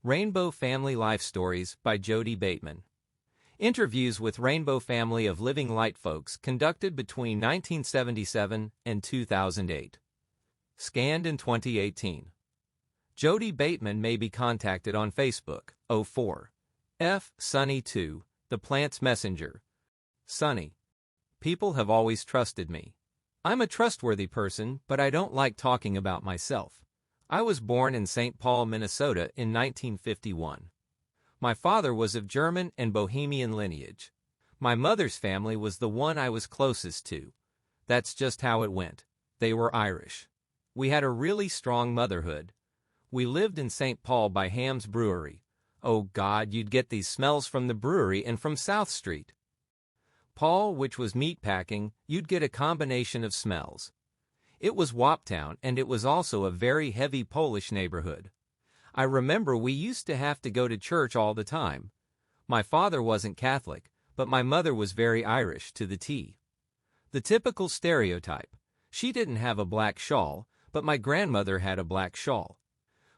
Rainbow Family Life Stories by Jodey Bateman. Interviews with Rainbow Family of Living Light folks conducted between 1977 and 2008. Scanned in 2018. Jodey Bateman may be contacted on Facebook, 04.F.Sunny2, the plant's messenger. Sunny. People have always trusted me. I'm a trustworthy person, but I don't like talking about myself. I was born in St. Paul, Minnesota in 1951. My father was of German and Bohemian lineage. My mother's family was the one I was closest to. That's just how it went. They were Irish. We had a really strong motherhood. We lived in St. Paul by Ham's Brewery. Oh God, you'd get these smells from the brewery and from South Street. Paul, which was meatpacking, you'd get a combination of smells. It was Waptown, and it was also a very heavy Polish neighborhood. I remember we used to have to go to church all the time. My father wasn't Catholic, but my mother was very Irish to the T. The typical stereotype. She didn't have a black shawl, but my grandmother had a black shawl.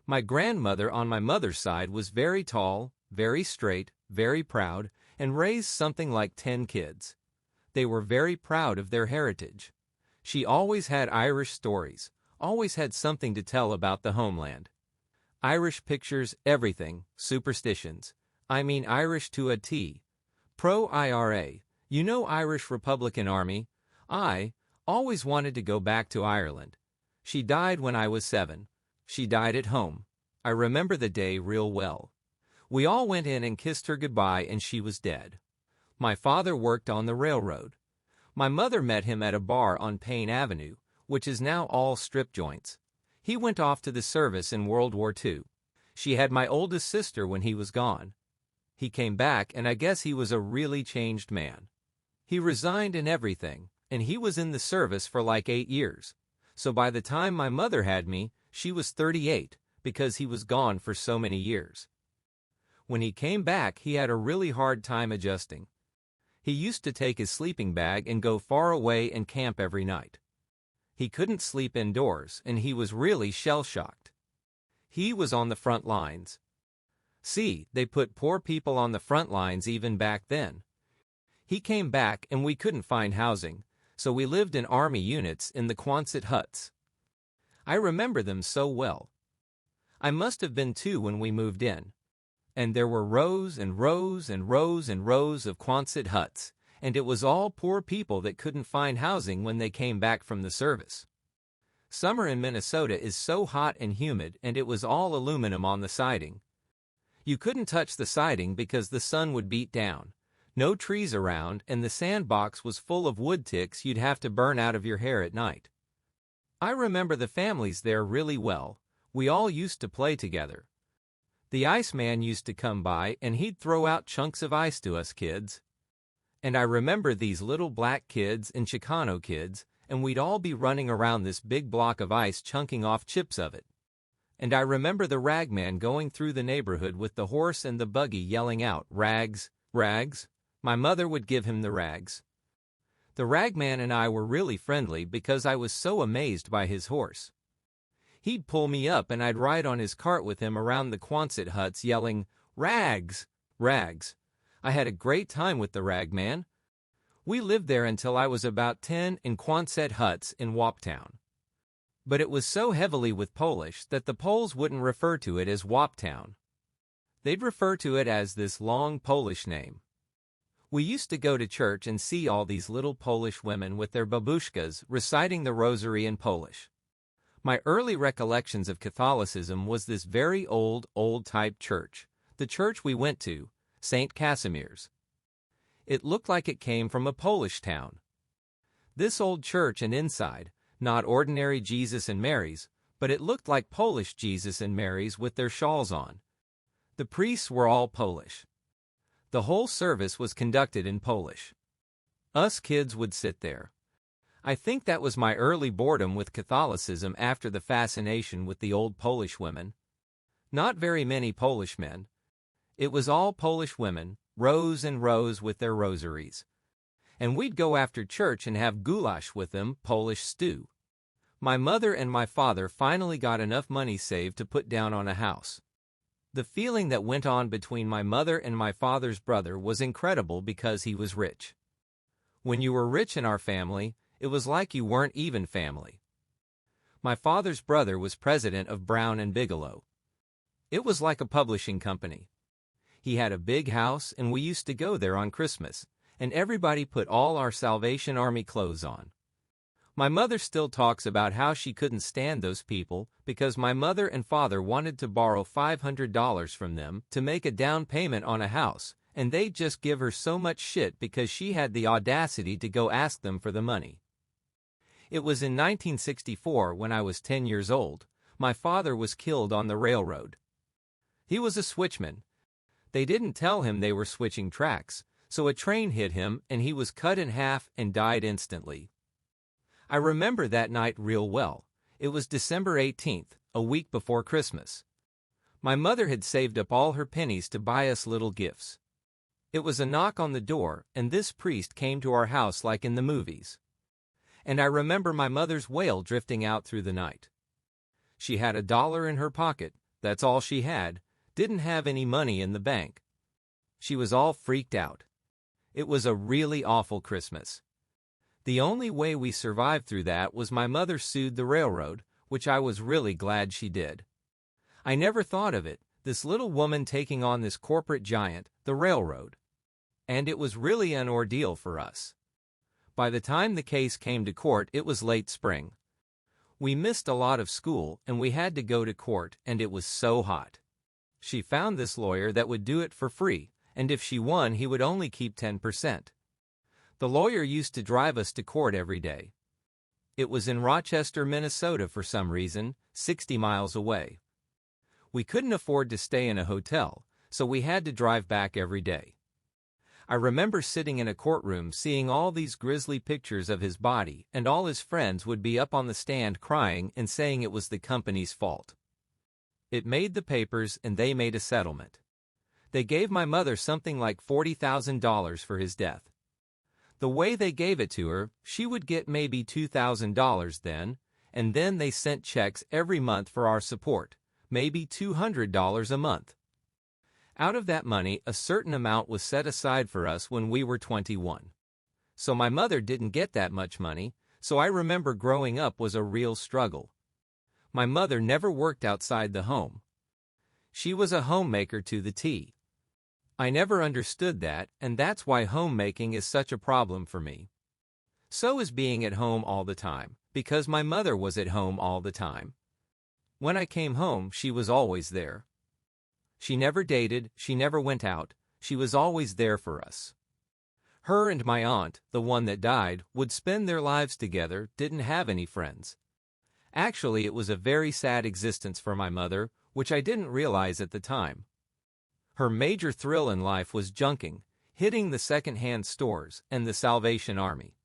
My grandmother on my mother's side was very tall, very straight, very proud, and raised something like 10 kids. They were very proud of their heritage. She always had Irish stories, always had something to tell about the homeland. Irish pictures, everything, superstitions. I mean Irish to a T. Pro-IRA, you know Irish Republican Army? I always wanted to go back to Ireland. She died when I was 7. She died at home. I remember the day real well. We all went in and kissed her goodbye and she was dead. My father worked on the railroad. My mother met him at a bar on Payne Avenue, which is now all strip joints. He went off to the service in World War II. She had my oldest sister when he was gone. He came back and I guess he was a really changed man. He resigned and everything, and he was in the service for like 8 years. So by the time my mother had me, she was 38, because he was gone for so many years. When he came back, he had a really hard time adjusting. He used to take his sleeping bag and go far away and camp every night. He couldn't sleep indoors, and he was really shell-shocked. He was on the front lines. See, they put poor people on the front lines even back then. He came back and we couldn't find housing, so we lived in army units in the Quonset huts. I remember them so well. I must have been 2 when we moved in. And there were rows and rows and rows and rows of Quonset huts, and it was all poor people that couldn't find housing when they came back from the service. Summer in Minnesota is so hot and humid, and it was all aluminum on the siding. You couldn't touch the siding because the sun would beat down. No trees around, and the sandbox was full of wood ticks you'd have to burn out of your hair at night. I remember the families there really well. We all used to play together. The Iceman used to come by and he'd throw out chunks of ice to us kids. And I remember these little black kids and Chicano kids, and we'd all be running around this big block of ice chunking off chips of it. And I remember the ragman going through the neighborhood with the horse and the buggy yelling out, "Rags, rags." My mother would give him the rags. The ragman and I were really friendly because I was so amazed by his horse. He'd pull me up and I'd ride on his cart with him around the Quonset huts yelling, "Rags! Rags!" I had a great time with the ragman. We lived there until I was about 10 in Quonset huts in Waptown. But it was so heavily with Polish that the Poles wouldn't refer to it as Waptown. They'd refer to it as this long Polish name. We used to go to church and see all these little Polish women with their babushkas reciting the rosary in Polish. My early recollections of Catholicism was this very old-type church, the church we went to, St. Casimir's. It looked like it came from a Polish town. This old church and inside, not ordinary Jesus and Marys, but it looked like Polish Jesus and Marys with their shawls on. The priests were all Polish. The whole service was conducted in Polish. Us kids would sit there. I think that was my early boredom with Catholicism after the fascination with the old Polish women. Not very many Polish men. It was all Polish women, rows and rows with their rosaries. And we'd go after church and have goulash with them, Polish stew. My mother and my father finally got enough money saved to put down on a house. The feeling that went on between my mother and my father's brother was incredible because he was rich. When you were rich in our family, it was like you weren't even family. My father's brother was president of Brown and Bigelow. It was like a publishing company. He had a big house and we used to go there on Christmas, and everybody put all our Salvation Army clothes on. My mother still talks about how she couldn't stand those people because my mother and father wanted to borrow $500 from them to make a down payment on a house, and they'd just give her so much shit because she had the audacity to go ask them for the money. It was in 1964, when I was 10 years old, my father was killed on the railroad. He was a switchman. They didn't tell him they were switching tracks, so a train hit him and he was cut in half and died instantly. I remember that night real well. It was December 18th, a week before Christmas. My mother had saved up all her pennies to buy us little gifts. It was a knock on the door, and this priest came to our house like in the movies. And I remember my mother's wail drifting out through the night. She had $1 in her pocket, that's all she had, didn't have any money in the bank. She was all freaked out. It was a really awful Christmas. The only way we survived through that was my mother sued the railroad, which I was really glad she did. I never thought of it, this little woman taking on this corporate giant, the railroad. And it was really an ordeal for us. By the time the case came to court, it was late spring. We missed a lot of school and we had to go to court, and it was so hot. She found this lawyer that would do it for free, and if she won, he would only keep 10%. The lawyer used to drive us to court every day. It was in Rochester, Minnesota for some reason, 60 miles away. We couldn't afford to stay in a hotel, so we had to drive back every day. I remember sitting in a courtroom seeing all these grisly pictures of his body, and all his friends would be up on the stand crying and saying it was the company's fault. It made the papers and they made a settlement. They gave my mother something like $40,000 for his death. The way they gave it to her, she would get maybe $2,000 then, and then they sent checks every month for our support, maybe $200 a month. Out of that money, a certain amount was set aside for us when we were 21. So my mother didn't get that much money, so I remember growing up was a real struggle. My mother never worked outside the home. She was a homemaker to the T. I never understood that, and that's why homemaking is such a problem for me. So is being at home all the time, because my mother was at home all the time. When I came home, she was always there. She never dated, she never went out, she was always there for us. Her and my aunt, the one that died, would spend their lives together, didn't have any friends. Actually, it was a very sad existence for my mother, which I didn't realize at the time. Her major thrill in life was junking, hitting the second-hand stores and the Salvation Army.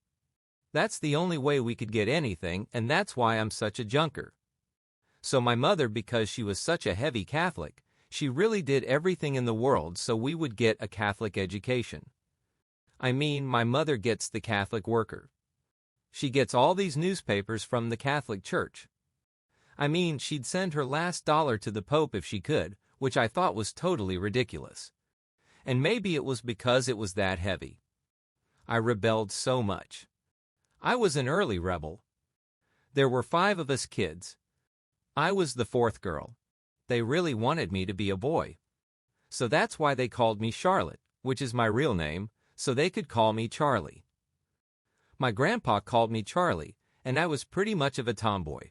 That's the only way we could get anything, and that's why I'm such a junker. So my mother, because she was such a heavy Catholic, she really did everything in the world so we would get a Catholic education. I mean, my mother gets the Catholic Worker. She gets all these newspapers from the Catholic Church. I mean, she'd send her last dollar to the Pope if she could, which I thought was totally ridiculous. And maybe it was because it was that heavy. I rebelled so much. I was an early rebel. There were 5 of us kids. I was the 4th girl. They really wanted me to be a boy. So that's why they called me Charlotte, which is my real name, so they could call me Charlie. My grandpa called me Charlie, and I was pretty much of a tomboy.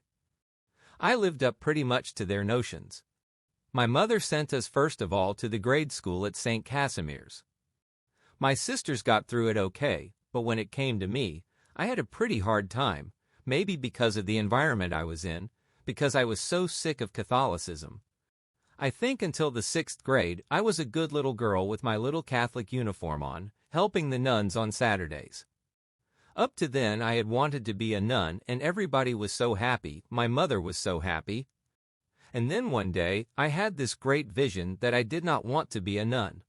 I lived up pretty much to their notions. My mother sent us first of all to the grade school at St. Casimir's. My sisters got through it okay, but when it came to me, I had a pretty hard time, maybe because of the environment I was in, because I was so sick of Catholicism. I think until the 6th grade, I was a good little girl with my little Catholic uniform on, helping the nuns on Saturdays. Up to then, I had wanted to be a nun, and everybody was so happy, my mother was so happy. And then one day, I had this great vision that I did not want to be a nun.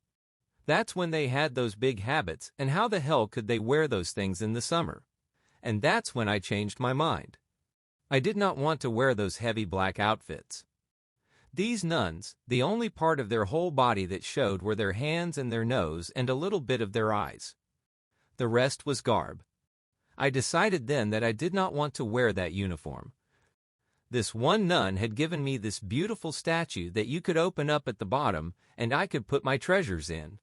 That's when they had those big habits, and how the hell could they wear those things in the summer? And that's when I changed my mind. I did not want to wear those heavy black outfits. These nuns, the only part of their whole body that showed were their hands and their nose and a little bit of their eyes. The rest was garb. I decided then that I did not want to wear that uniform. This one nun had given me this beautiful statue that you could open up at the bottom and I could put my treasures in.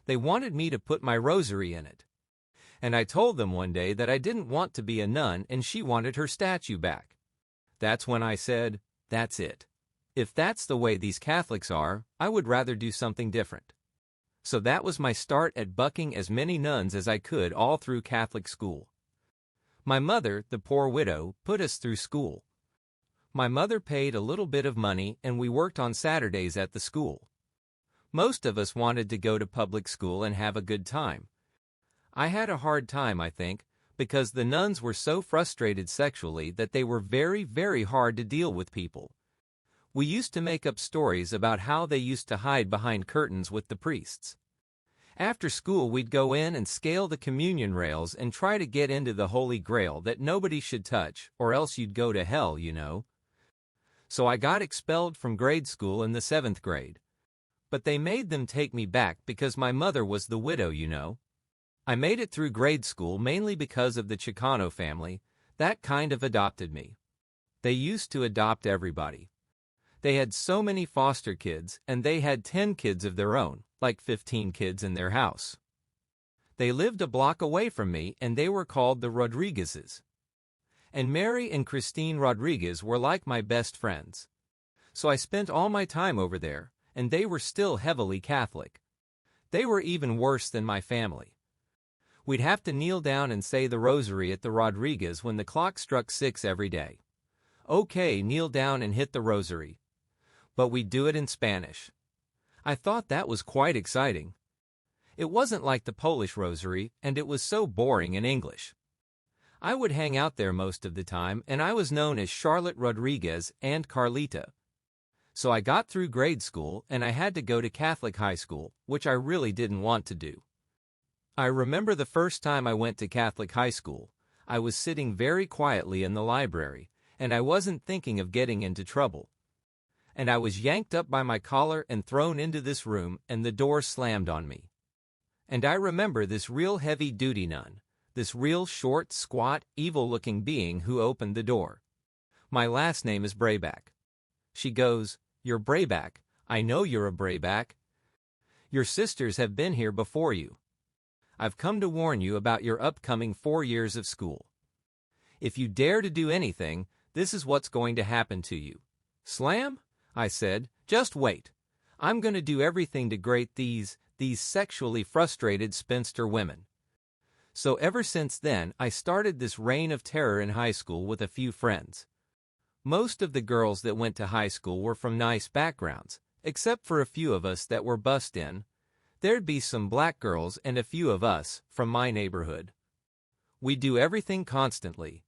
They wanted me to put my rosary in it. And I told them one day that I didn't want to be a nun and she wanted her statue back. That's when I said, that's it. If that's the way these Catholics are, I would rather do something different. So that was my start at bucking as many nuns as I could all through Catholic school. My mother, the poor widow, put us through school. My mother paid a little bit of money and we worked on Saturdays at the school. Most of us wanted to go to public school and have a good time. I had a hard time, I think, because the nuns were so frustrated sexually that they were very, very hard to deal with people. We used to make up stories about how they used to hide behind curtains with the priests. After school we'd go in and scale the communion rails and try to get into the Holy Grail that nobody should touch, or else you'd go to hell, you know. So I got expelled from grade school in the 7th grade. But they made them take me back because my mother was the widow, you know. I made it through grade school mainly because of the Chicano family, that kind of adopted me. They used to adopt everybody. They had so many foster kids, and they had 10 kids of their own, like 15 kids in their house. They lived a block away from me, and they were called the Rodriguezes. And Mary and Christine Rodriguez were like my best friends. So I spent all my time over there, and they were still heavily Catholic. They were even worse than my family. We'd have to kneel down and say the rosary at the Rodriguez when the clock struck 6 every day. Okay, kneel down and hit the rosary. But we'd do it in Spanish. I thought that was quite exciting. It wasn't like the Polish rosary, and it was so boring in English. I would hang out there most of the time, and I was known as Charlotte Rodriguez and Carlita. So I got through grade school, and I had to go to Catholic high school, which I really didn't want to do. I remember the first time I went to Catholic high school, I was sitting very quietly in the library, and I wasn't thinking of getting into trouble. And I was yanked up by my collar and thrown into this room, and the door slammed on me. And I remember this real heavy-duty nun, this real short, squat, evil-looking being who opened the door. My last name is Brayback. She goes, "You're Brayback. I know you're a Brayback. Your sisters have been here before you. I've come to warn you about your upcoming 4 years of school. If you dare to do anything, this is what's going to happen to you." Slam? I said, just wait. I'm going to do everything to grate these sexually frustrated spinster women. So ever since then, I started this reign of terror in high school with a few friends. Most of the girls that went to high school were from nice backgrounds, except for a few of us that were bussed in. There'd be some black girls and a few of us from my neighborhood. We'd do everything constantly.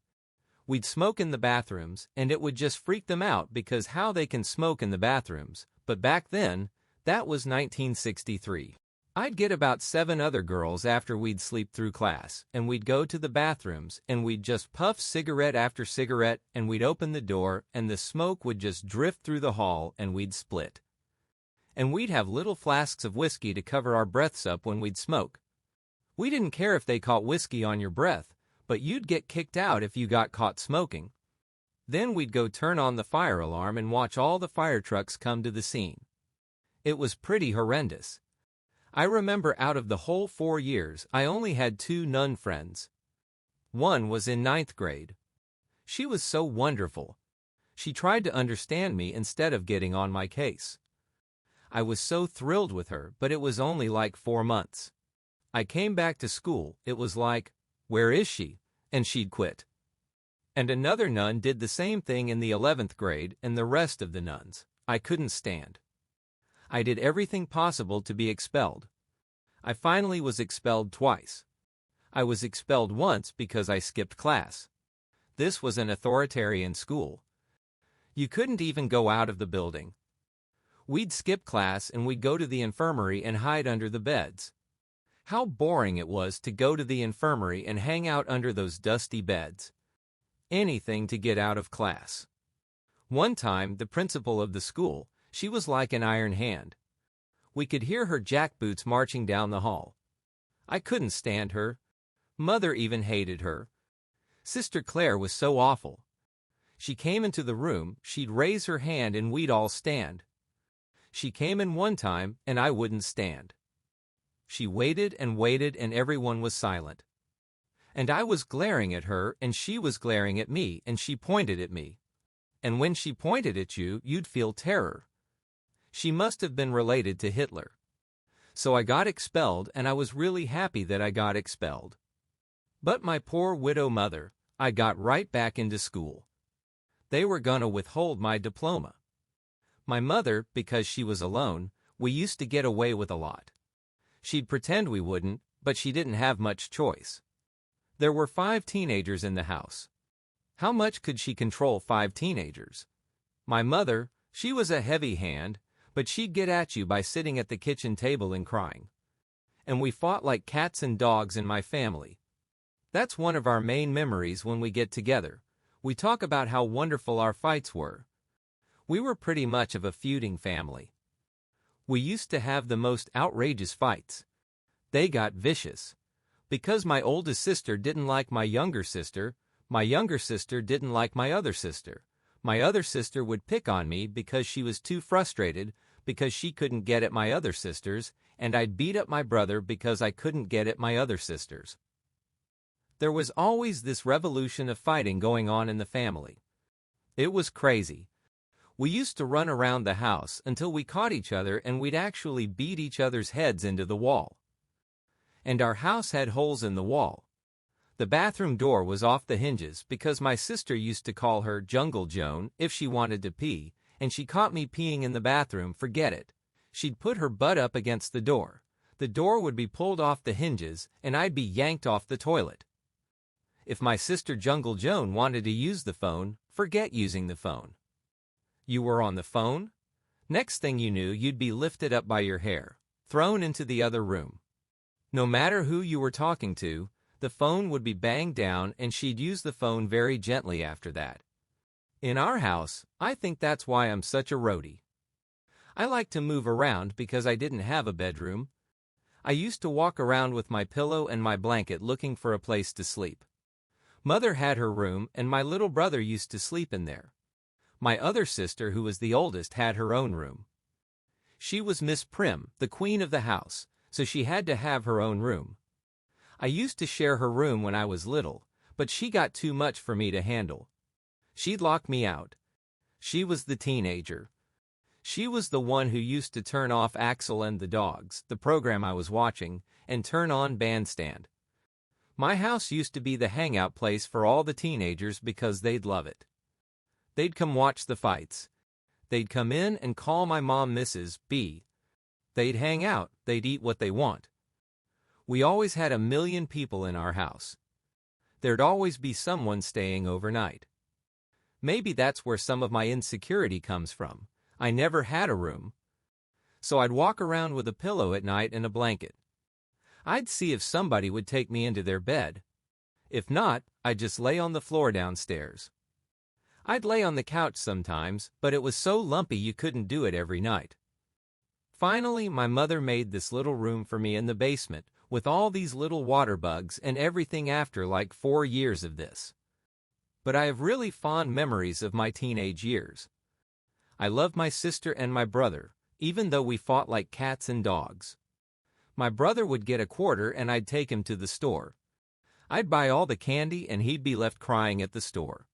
We'd smoke in the bathrooms, and it would just freak them out because how they can smoke in the bathrooms, but back then, that was 1963. I'd get about 7 other girls after we'd sleep through class, and we'd go to the bathrooms, and we'd just puff cigarette after cigarette, and we'd open the door, and the smoke would just drift through the hall, and we'd split. And we'd have little flasks of whiskey to cover our breaths up when we'd smoke. We didn't care if they caught whiskey on your breath, but you'd get kicked out if you got caught smoking. Then we'd go turn on the fire alarm and watch all the fire trucks come to the scene. It was pretty horrendous. I remember out of the whole 4 years, I only had 2 nun friends. One was in 9th grade. She was so wonderful. She tried to understand me instead of getting on my case. I was so thrilled with her, but it was only like 4 months. I came back to school, it was like, "Where is she?" And she'd quit. And another nun did the same thing in the 11th grade, and the rest of the nuns, I couldn't stand. I did everything possible to be expelled. I finally was expelled twice. I was expelled once because I skipped class. This was an authoritarian school. You couldn't even go out of the building. We'd skip class and we'd go to the infirmary and hide under the beds. How boring it was to go to the infirmary and hang out under those dusty beds. Anything to get out of class. One time, the principal of the school, she was like an iron hand. We could hear her jackboots marching down the hall. I couldn't stand her. Mother even hated her. Sister Claire was so awful. She came into the room, she'd raise her hand and we'd all stand. She came in one time and I wouldn't stand. She waited and waited and everyone was silent. And I was glaring at her and she was glaring at me and she pointed at me. And when she pointed at you, you'd feel terror. She must have been related to Hitler. So I got expelled and I was really happy that I got expelled. But my poor widow mother, I got right back into school. They were gonna withhold my diploma. My mother, because she was alone, we used to get away with a lot. She'd pretend we wouldn't, but she didn't have much choice. There were 5 teenagers in the house. How much could she control 5 teenagers? My mother, she was a heavy hand, but she'd get at you by sitting at the kitchen table and crying. And we fought like cats and dogs in my family. That's one of our main memories when we get together. We talk about how wonderful our fights were. We were pretty much of a feuding family. We used to have the most outrageous fights. They got vicious. Because my oldest sister didn't like my younger sister didn't like my other sister. My other sister would pick on me because she was too frustrated because she couldn't get at my other sisters, and I'd beat up my brother because I couldn't get at my other sisters. There was always this revolution of fighting going on in the family. It was crazy. We used to run around the house until we caught each other and we'd actually beat each other's heads into the wall. And our house had holes in the wall. The bathroom door was off the hinges because my sister used to call her Jungle Joan if she wanted to pee, and she caught me peeing in the bathroom, forget it. She'd put her butt up against the door. The door would be pulled off the hinges and I'd be yanked off the toilet. If my sister Jungle Joan wanted to use the phone, forget using the phone. You were on the phone? Next thing you knew, you'd be lifted up by your hair, thrown into the other room. No matter who you were talking to, the phone would be banged down and she'd use the phone very gently after that. In our house, I think that's why I'm such a roadie. I like to move around because I didn't have a bedroom. I used to walk around with my pillow and my blanket looking for a place to sleep. Mother had her room and my little brother used to sleep in there. My other sister, who was the oldest, had her own room. She was Miss Prim, the queen of the house, so she had to have her own room. I used to share her room when I was little, but she got too much for me to handle. She'd lock me out. She was the teenager. She was the one who used to turn off Axel and the Dogs, the program I was watching, and turn on Bandstand. My house used to be the hangout place for all the teenagers because they'd love it. They'd come watch the fights. They'd come in and call my mom Mrs. B. They'd hang out, they'd eat what they want. We always had 1 million people in our house. There'd always be someone staying overnight. Maybe that's where some of my insecurity comes from. I never had a room. So I'd walk around with a pillow at night and a blanket. I'd see if somebody would take me into their bed. If not, I'd just lay on the floor downstairs. I'd lay on the couch sometimes, but it was so lumpy you couldn't do it every night. Finally, my mother made this little room for me in the basement, with all these little water bugs and everything after like 4 years of this. But I have really fond memories of my teenage years. I loved my sister and my brother, even though we fought like cats and dogs. My brother would get a quarter and I'd take him to the store. I'd buy all the candy and he'd be left crying at the store.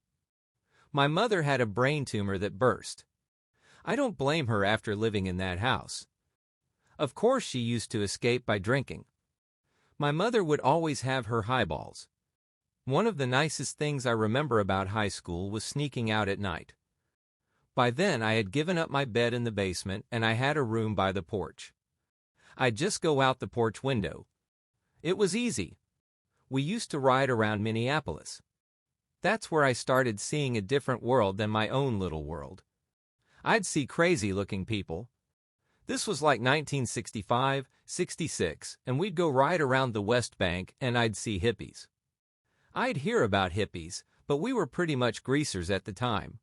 My mother had a brain tumor that burst. I don't blame her after living in that house. Of course she used to escape by drinking. My mother would always have her highballs. One of the nicest things I remember about high school was sneaking out at night. By then I had given up my bed in the basement and I had a room by the porch. I'd just go out the porch window. It was easy. We used to ride around Minneapolis. That's where I started seeing a different world than my own little world. I'd see crazy-looking people. This was like 1965, 66, and we'd go ride around the West Bank and I'd see hippies. I'd hear about hippies, but we were pretty much greasers at the time.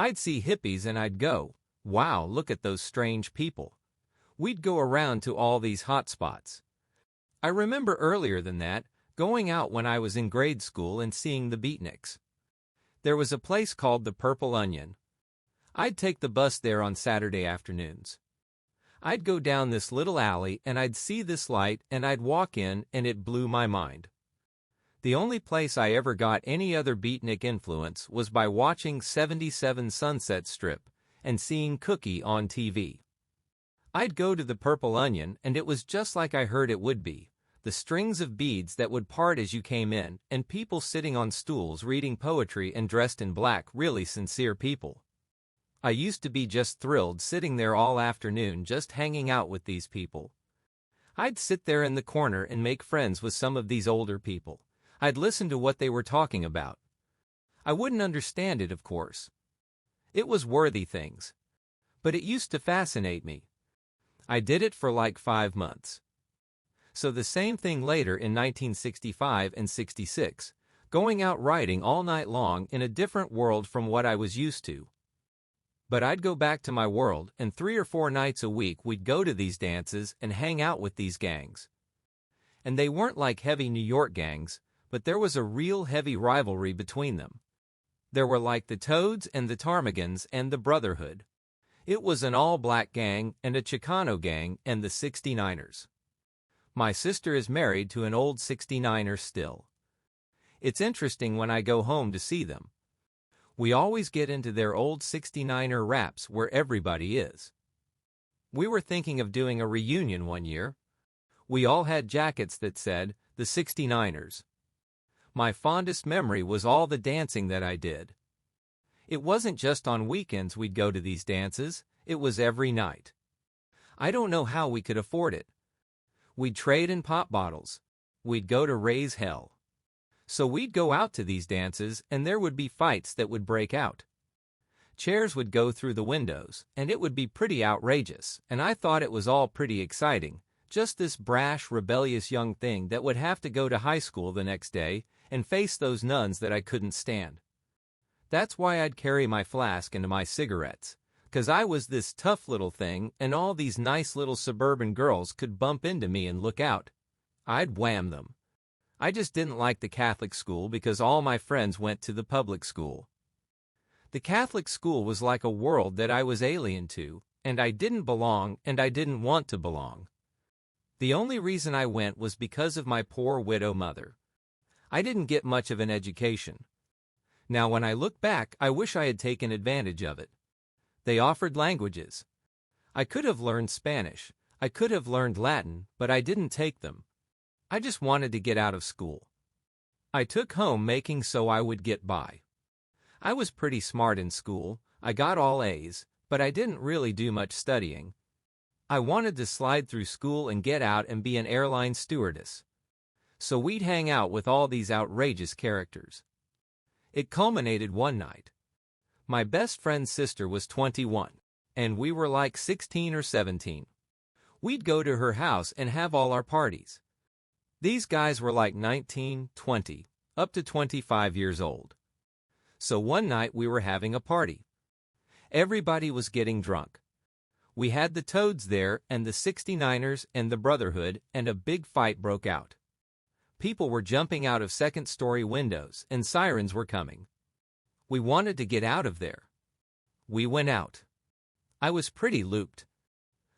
I'd see hippies and I'd go, wow, look at those strange people. We'd go around to all these hot spots. I remember earlier than that, going out when I was in grade school and seeing the beatniks. There was a place called the Purple Onion. I'd take the bus there on Saturday afternoons. I'd go down this little alley and I'd see this light and I'd walk in and it blew my mind. The only place I ever got any other beatnik influence was by watching 77 Sunset Strip and seeing Cookie on TV. I'd go to the Purple Onion and it was just like I heard it would be. The strings of beads that would part as you came in, and people sitting on stools reading poetry and dressed in black, really sincere people. I used to be just thrilled sitting there all afternoon just hanging out with these people. I'd sit there in the corner and make friends with some of these older people. I'd listen to what they were talking about. I wouldn't understand it, of course. It was worthy things. But it used to fascinate me. I did it for like 5 months. So the same thing later in 1965 and 66, going out writing all night long in a different world from what I was used to. But I'd go back to my world, and 3 or 4 nights a week we'd go to these dances and hang out with these gangs. And they weren't like heavy New York gangs, but there was a real heavy rivalry between them. There were like the Toads and the Ptarmigans and the Brotherhood. It was an all-black gang and a Chicano gang and the 69ers. My sister is married to an old 69er still. It's interesting when I go home to see them. We always get into their old 69er raps where everybody is. We were thinking of doing a reunion one year. We all had jackets that said, the 69ers. My fondest memory was all the dancing that I did. It wasn't just on weekends we'd go to these dances, it was every night. I don't know how we could afford it. We'd trade in pop bottles. We'd go to raise hell. So we'd go out to these dances and there would be fights that would break out. Chairs would go through the windows, and it would be pretty outrageous, and I thought it was all pretty exciting, just this brash, rebellious young thing that would have to go to high school the next day and face those nuns that I couldn't stand. That's why I'd carry my flask and my cigarettes. 'Cause I was this tough little thing and all these nice little suburban girls could bump into me and look out. I'd wham them. I just didn't like the Catholic school because all my friends went to the public school. The Catholic school was like a world that I was alien to, and I didn't belong and I didn't want to belong. The only reason I went was because of my poor widow mother. I didn't get much of an education. Now when I look back, I wish I had taken advantage of it. They offered languages. I could have learned Spanish. I could have learned Latin, but I didn't take them. I just wanted to get out of school. I took home making so I would get by. I was pretty smart in school. I got all A's, but I didn't really do much studying. I wanted to slide through school and get out and be an airline stewardess. So we'd hang out with all these outrageous characters. It culminated one night. My best friend's sister was 21, and we were like 16 or 17. We'd go to her house and have all our parties. These guys were like 19, 20, up to 25 years old. So one night we were having a party. Everybody was getting drunk. We had the Toads there and the 69ers and the Brotherhood, and a big fight broke out. People were jumping out of second-story windows and sirens were coming. We wanted to get out of there. We went out. I was pretty looped.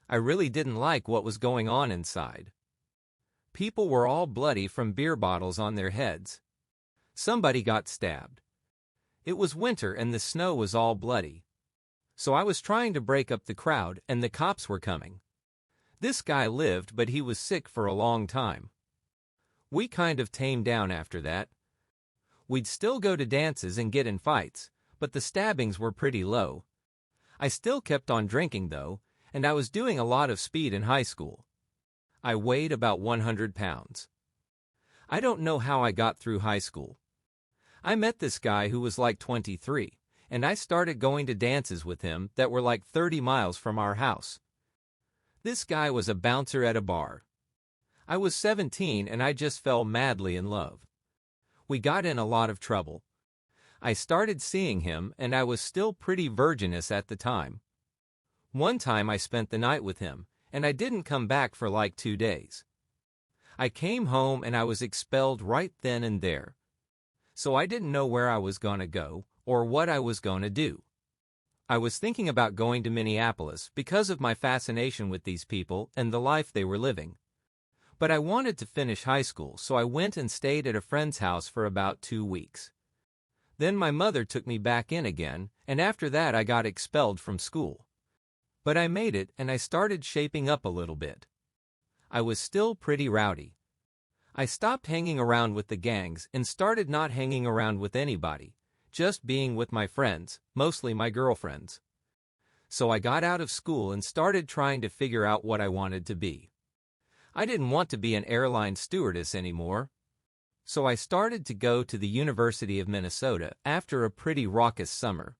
I really didn't like what was going on inside. People were all bloody from beer bottles on their heads. Somebody got stabbed. It was winter and the snow was all bloody. So I was trying to break up the crowd and the cops were coming. This guy lived, but he was sick for a long time. We kind of tamed down after that. We'd still go to dances and get in fights, but the stabbings were pretty low. I still kept on drinking though, and I was doing a lot of speed in high school. I weighed about 100 pounds. I don't know how I got through high school. I met this guy who was like 23, and I started going to dances with him that were like 30 miles from our house. This guy was a bouncer at a bar. I was 17 and I just fell madly in love. We got in a lot of trouble. I started seeing him, and I was still pretty virginous at the time. One time I spent the night with him, and I didn't come back for like 2 days. I came home and I was expelled right then and there. So I didn't know where I was gonna go, or what I was gonna do. I was thinking about going to Minneapolis because of my fascination with these people and the life they were living. But I wanted to finish high school, so I went and stayed at a friend's house for about 2 weeks. Then my mother took me back in again, and after that I got expelled from school. But I made it, and I started shaping up a little bit. I was still pretty rowdy. I stopped hanging around with the gangs and started not hanging around with anybody, just being with my friends, mostly my girlfriends. So I got out of school and started trying to figure out what I wanted to be. I didn't want to be an airline stewardess anymore. So I started to go to the University of Minnesota after a pretty raucous summer.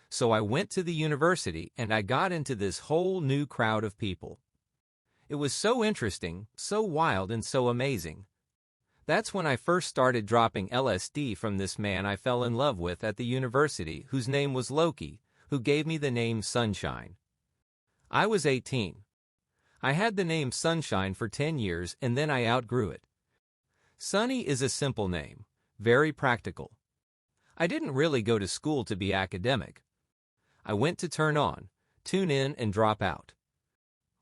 So I went to the university and I got into this whole new crowd of people. It was so interesting, so wild, and so amazing. That's when I first started dropping LSD from this man I fell in love with at the university, whose name was Loki, who gave me the name Sunshine. I was 18. I had the name Sunshine for 10 years and then I outgrew it. Sunny is a simple name, very practical. I didn't really go to school to be academic. I went to turn on, tune in, and drop out.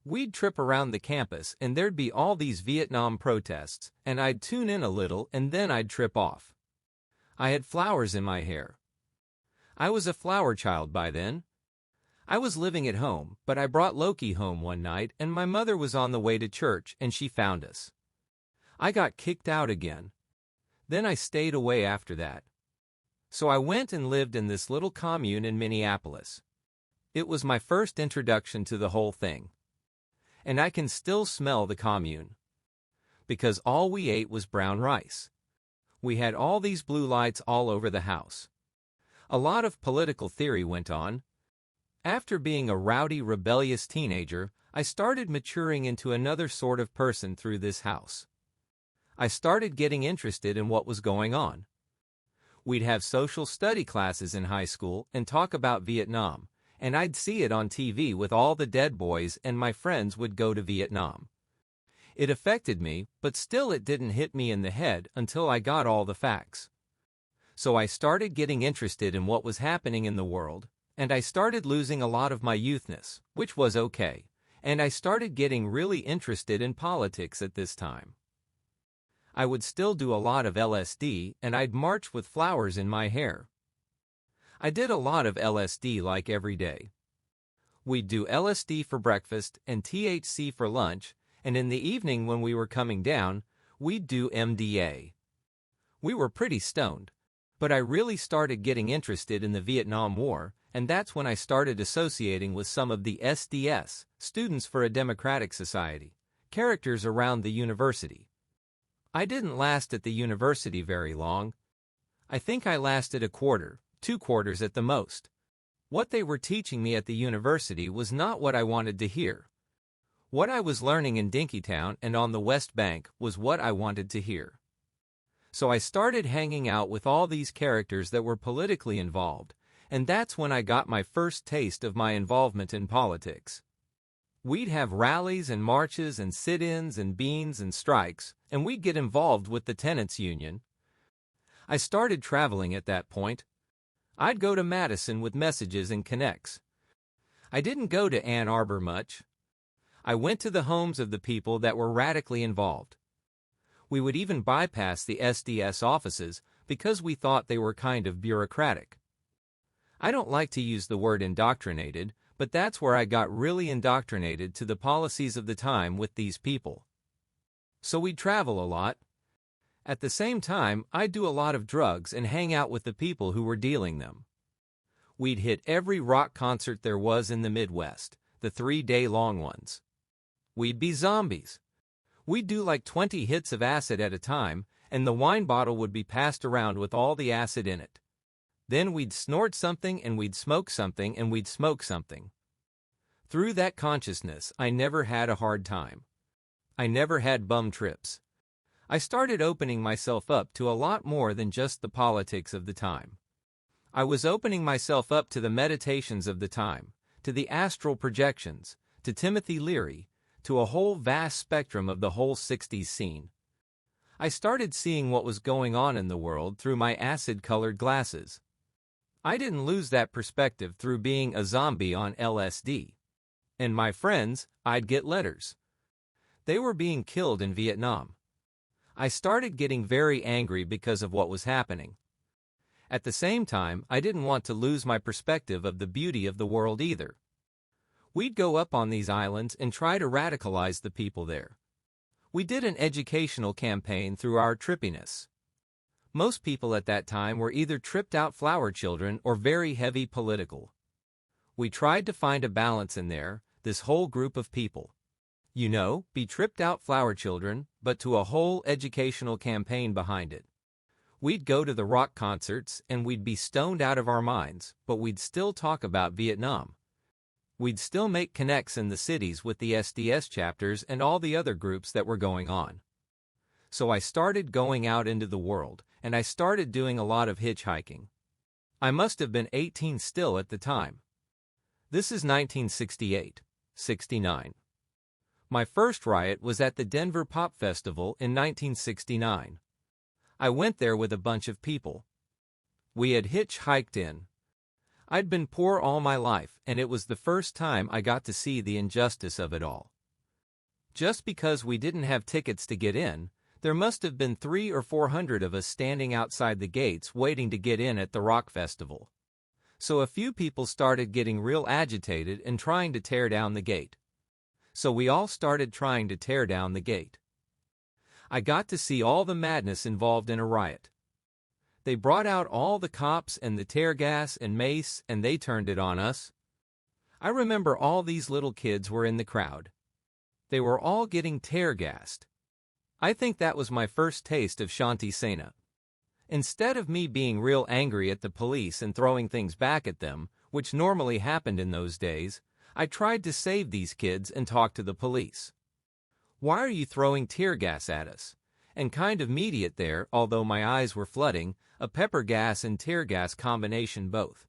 We'd trip around the campus and there'd be all these Vietnam protests, and I'd tune in a little and then I'd trip off. I had flowers in my hair. I was a flower child by then. I was living at home, but I brought Loki home one night and my mother was on the way to church and she found us. I got kicked out again. Then I stayed away after that. So I went and lived in this little commune in Minneapolis. It was my first introduction to the whole thing. And I can still smell the commune. Because all we ate was brown rice. We had all these blue lights all over the house. A lot of political theory went on. After being a rowdy, rebellious teenager, I started maturing into another sort of person through this house. I started getting interested in what was going on. We'd have social study classes in high school and talk about Vietnam, and I'd see it on TV with all the dead boys and my friends would go to Vietnam. It affected me, but still it didn't hit me in the head until I got all the facts. So I started getting interested in what was happening in the world, and I started losing a lot of my youthness, which was okay, and I started getting really interested in politics at this time. I would still do a lot of LSD, and I'd march with flowers in my hair. I did a lot of LSD like every day. We'd do LSD for breakfast and THC for lunch, and in the evening when we were coming down, we'd do MDA. We were pretty stoned, but I really started getting interested in the Vietnam War, and that's when I started associating with some of the SDS, Students for a Democratic Society, characters around the university. I didn't last at the university very long. I think I lasted a quarter, 2 quarters at the most. What they were teaching me at the university was not what I wanted to hear. What I was learning in Dinkytown and on the West Bank was what I wanted to hear. So I started hanging out with all these characters that were politically involved, and that's when I got my first taste of my involvement in politics. We'd have rallies and marches and sit-ins and beans and strikes, and we'd get involved with the tenants' union. I started traveling at that point. I'd go to Madison with messages and connects. I didn't go to Ann Arbor much. I went to the homes of the people that were radically involved. We would even bypass the SDS offices because we thought they were kind of bureaucratic. I don't like to use the word indoctrinated, but that's where I got really indoctrinated to the policies of the time with these people. So we'd travel a lot. At the same time, I'd do a lot of drugs and hang out with the people who were dealing them. We'd hit every rock concert there was in the Midwest, the 3-day-long ones. We'd be zombies. We'd do like 20 hits of acid at a time, and the wine bottle would be passed around with all the acid in it. Then we'd snort something and we'd smoke something and we'd smoke something. Through that consciousness, I never had a hard time. I never had bum trips. I started opening myself up to a lot more than just the politics of the time. I was opening myself up to the meditations of the time, to the astral projections, to Timothy Leary, to a whole vast spectrum of the whole 60s scene. I started seeing what was going on in the world through my acid-colored glasses. I didn't lose that perspective through being a zombie on LSD. And my friends, I'd get letters. They were being killed in Vietnam. I started getting very angry because of what was happening. At the same time, I didn't want to lose my perspective of the beauty of the world either. We'd go up on these islands and try to radicalize the people there. We did an educational campaign through our trippiness. Most people at that time were either tripped-out flower children or very heavy political. We tried to find a balance in there, this whole group of people. You know, be tripped-out flower children, but to a whole educational campaign behind it. We'd go to the rock concerts and we'd be stoned out of our minds, but we'd still talk about Vietnam. We'd still make connects in the cities with the SDS chapters and all the other groups that were going on. So I started going out into the world, and I started doing a lot of hitchhiking. I must have been 18 still at the time. This is 1968, 69. My first riot was at the Denver Pop Festival in 1969. I went there with a bunch of people. We had hitchhiked in. I'd been poor all my life, and it was the first time I got to see the injustice of it all. Just because we didn't have tickets to get in, there must have been 300 or 400 of us standing outside the gates waiting to get in at the rock festival. So a few people started getting real agitated and trying to tear down the gate. So we all started trying to tear down the gate. I got to see all the madness involved in a riot. They brought out all the cops and the tear gas and mace, and they turned it on us. I remember all these little kids were in the crowd. They were all getting tear gassed. I think that was my first taste of Shanti Sena. Instead of me being real angry at the police and throwing things back at them, which normally happened in those days, I tried to save these kids and talk to the police. Why are you throwing tear gas at us? And kind of immediate there, although my eyes were flooding, a pepper gas and tear gas combination both.